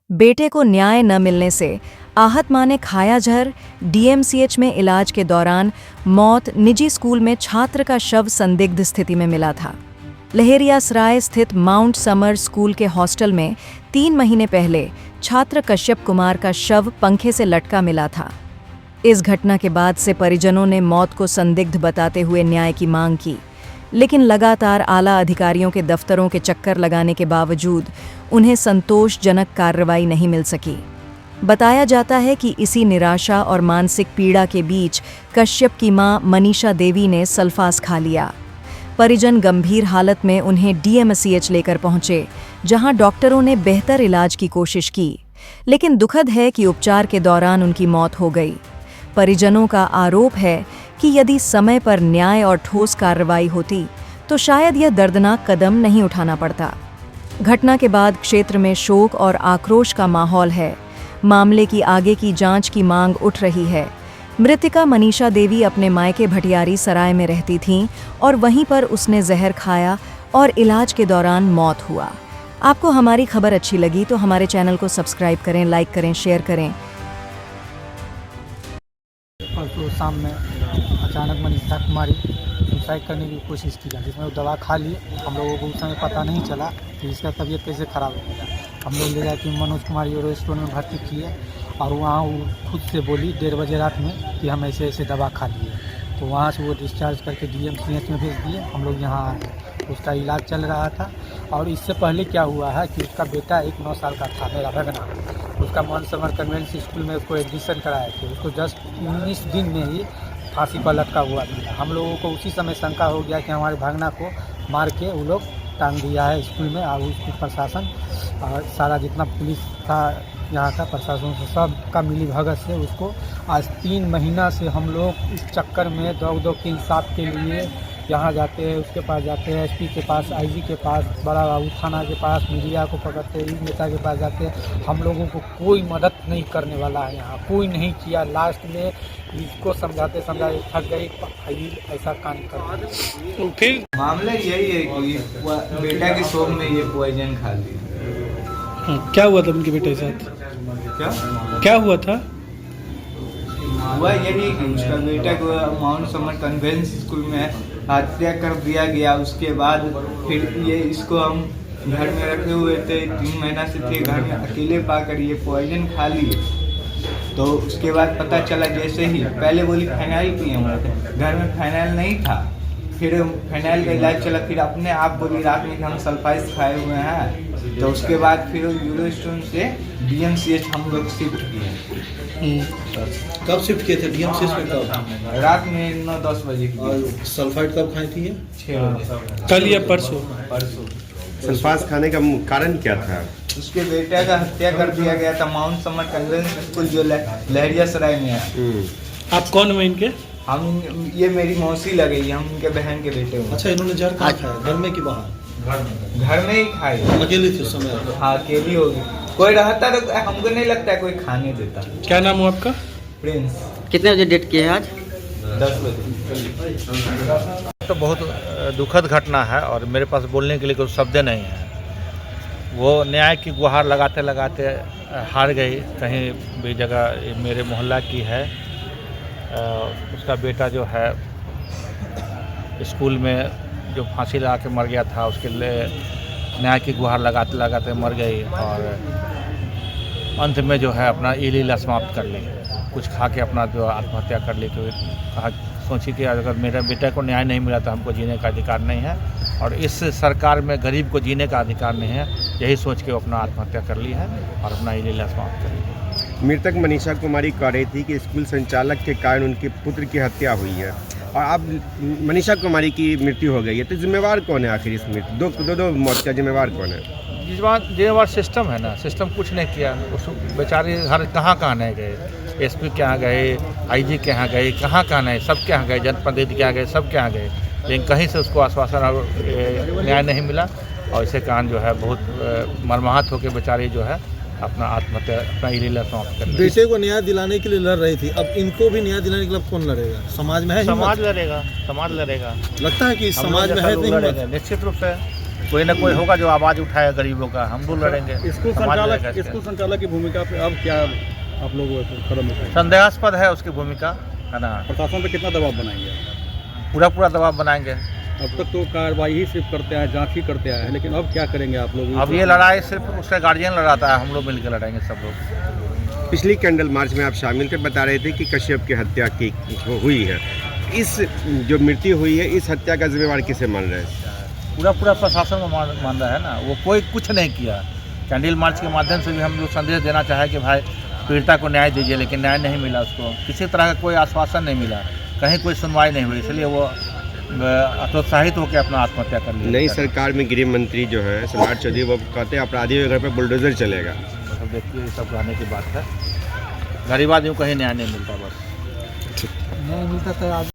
बेटे को न्याय न मिलने से आहत मां ने खाया जहर। डीएमसीएच में इलाज के दौरान मौत। निजी स्कूल में छात्र का शव संदिग्ध स्थिति में मिला था। लहेरियासराय स्थित माउंट समर स्कूल के हॉस्टल में 3 महीने पहले छात्र कश्यप कुमार का शव पंखे से लटका मिला था। इस घटना के बाद से परिजनों ने मौत को संदिग्ध बताते हुए न्याय की मांग की, लेकिन लगातार आला अधिकारियों के दफ्तरों के चक्कर लगाने के बावजूद उन्हें संतोषजनक कार्रवाई नहीं मिल सकी। बताया जाता है कि इसी निराशा और मानसिक पीड़ा के बीच कश्यप की मां मनीषा देवी ने सल्फास खा लिया। परिजन गंभीर हालत में उन्हें डीएमसीएच लेकर पहुंचे, जहां डॉक्टरों ने बेहतर इलाज की कोशिश की, लेकिन दुखद है कि उपचार के दौरान उनकी मौत हो गई। परिजनों का आरोप है कि यदि समय पर न्याय और ठोस कार्रवाई होती तो शायद यह दर्दनाक कदम नहीं उठाना पड़ता। घटना के बाद क्षेत्र में शोक और आक्रोश का माहौल है। मामले की आगे की जांच की मांग उठ रही है। मृतका मनीषा देवी अपने मायके भटियारी सराय में रहती थीं और वहीं पर उसने जहर खाया और इलाज के दौरान मौत हुआ। आपको हमारी खबर अच्छी लगी तो हमारे चैनल को सब्सक्राइब करें, लाइक करें, शेयर करें। परसों शाम में अचानक मनीषा कुमारी सुसाइड करने की कोशिश की, जिसमें वो दवा खा लिए। हम लोगों को उस समय पता नहीं चला कि इसका तबीयत कैसे ख़राब हो गया। हम लोग ले जाके मनोज कुमारी रेस्टोरेंट में भर्ती किए और वहाँ वो खुद से बोली 1:30 बजे रात में कि हम ऐसे ऐसे दवा खा लिए। तो वहाँ से वो डिस्चार्ज करके डीएमसीएच में भेज दिए। हम लोग यहाँ आ गए, उसका इलाज चल रहा था। और इससे पहले क्या हुआ है कि उसका बेटा 9 साल का था, मेरा भगना, उसका माउंट समर कन्वेंट स्कूल में उसको एडमिशन कराए थे। उसको जस्ट 19 दिन में ही फांसी पर लटका हुआ मिला। हम लोगों को उसी समय शंका हो गया कि हमारे भागना को मार के वो लोग टांग दिया है स्कूल में। और स्कूल प्रशासन और सारा जितना पुलिस था यहाँ का प्रशासन से सब का मिली भगत से उसको आज 3 महीना से हम लोग इस चक्कर में दौड़ के इंसाफ के लिए यहाँ जाते हैं, उसके पास जाते हैं, एसपी के पास, आईजी के पास, बड़ा बाबू थाना के पास, मीडिया को पकड़ते हैं, नेता के पास जाते हैं। हम लोगों को कोई मदद नहीं करने वाला है, यहाँ कोई नहीं किया। लास्ट में इसको समझाते थक गए, ऐसा काम कर। तो फिर मामला यही है कि बेटा के शौक में ये पॉइजन खा लिया। क्या हुआ था उनके बेटे के साथ? क्या हुआ था? हुआ यही कि उसका बेटा को माउंट समर कन्वेंट स्कूल में हत्या कर दिया गया। उसके बाद फिर ये इसको हम घर में रखे हुए थे, 3 महीना से थे घर में, अकेले पाकर ये पॉइजन खा लिए। तो उसके बाद पता चला, जैसे ही पहले बोली फाइनाइल पिए हुए थे, घर में फाइनाइल नहीं था। फिर फाइनाइल का इलाज चला, फिर अपने आप बोली रात में कि हम सल्फाइस खाए हुए हैं। तो उसके बाद फिर यूरोस्टोन से डीएमसीएच हम लोग शिफ्ट किए। कब शिफ्ट किए थे डीएमसीएच में? कब? रात में 9-10 बजे की। और सल्फाइड कब खाई थी? 6 बजे। कल या परसों? सल्फास खाने का कारण क्या था? उसके बेटे का हत्या कर दिया गया था माउंट समर कन्वेंट स्कूल जो लहरियासराय में है। आप कौन हुए इनके? हम ये मेरी मौसी लगेगी, हम उनके बहन के बेटे हुए। अच्छा, इन्होंने जहर कहाँ खाया? घर में कि बाहर? घर में ही खाई। अकेली थी उस समय? हाँ, अकेली होगी। कोई रहता तो हमको नहीं लगता है कोई खाने देता। क्या नाम हुआ आपका? प्रिंस। कितने बजे डेट किए हैं आज? 10 बजे। तो बहुत दुखद घटना है और मेरे पास बोलने के लिए कोई शब्द नहीं है। वो न्याय की गुहार लगाते लगाते हार गई। कहीं भी जगह मेरे मोहल्ला की है, उसका बेटा जो है स्कूल में जो फांसी लगा के मर गया था, उसके लिए न्याय की गुहार लगाते लगाते मर गई और अंत में जो है अपना ये लीला समाप्त कर ली। कुछ खा के अपना जो आत्महत्या कर ली। तो कहा सोची कि अगर मेरे बेटे को न्याय नहीं मिला तो हमको जीने का अधिकार नहीं है और इस सरकार में गरीब को जीने का अधिकार नहीं है। यही सोच के वो अपना आत्महत्या कर ली है और अपना ये लीला समाप्त कर ली है। मृतक मनीषा कुमारी कह रही थी कि स्कूल संचालक के कारण उनके पुत्र की हत्या हुई है और अब मनीषा कुमारी की मृत्यु हो गई है, तो जिम्मेवार कौन है आखिर इस मृत्यु? दो मौत का जिम्मेवार कौन है? जिम्मेवार सिस्टम है ना। सिस्टम कुछ नहीं किया। उस बेचारे हर कहाँ नहीं गए, एसपी के यहाँ गए, आईजी के यहाँ गए, कहाँ नहीं, सब के यहाँ गए, जनप्रतिनिधि के यहाँ गए, सब के यहाँ गए, लेकिन कहीं से उसको आश्वासन और न्याय नहीं मिला। और इसे कारण जो है बहुत मर्माहत होकर बेचारी जो है अपना आत्महत्या, अपना लीला समाप्त कर। बेटे को न्याय दिलाने के लिए लड़ रही थी, अब इनको भी न्याय दिलाने के लिए कौन लड़ेगा? समाज में है? समाज लड़ेगा। समाज लड़ेगा। लगता है कि समाज में है? निश्चित रूप से कोई ना कोई होगा जो आवाज़ उठाएगा गरीबों का, हम लोग लड़ेंगे। समाज लड़ेगा इसके। स्कूल संचालक की भूमिका पे अब क्या आप लोग कदम उठाएंगे? संदेहास्पद है उसकी भूमिका, है ना। प्रशासन पे कितना दबाव बनाएंगे? पूरा दबाव बनाएंगे। अब तक तो कार्रवाई ही सिर्फ करते हैं, जांच ही करते हैं, लेकिन अब क्या करेंगे आप लोग? अब ये लड़ाई सिर्फ उसका गार्जियन लड़ाता है, हम लोग मिलकर लड़ाएंगे सब लोग। पिछली कैंडल मार्च में आप शामिल थे, बता रहे थे कि कश्यप की हत्या की हुई है। इस जो मृत्यु हुई है, इस हत्या का जिम्मेवार किसे मान रहे हैं? पूरा प्रशासन को मान रहा है ना, वो कोई कुछ नहीं किया। कैंडल मार्च के माध्यम से भी हम लोग संदेश देना चाहे कि भाई पीड़िता को न्याय दीजिए, लेकिन न्याय नहीं मिला उसको, किसी तरह का कोई आश्वासन नहीं मिला, कहीं कोई सुनवाई नहीं हुई, इसलिए वो हतोत्साहित होकर अपना आत्महत्या कर लिया। नई सरकार में गृह मंत्री जो है सम्राट चौधरी, वो कहते हैं अपराधियों के घर पर बुलडोजर चलेगा। तो देखिए ये सब कहने की बात है, गरीब आदमी को कहीं न्याय नहीं मिलता, बस नहीं मिलता तो आज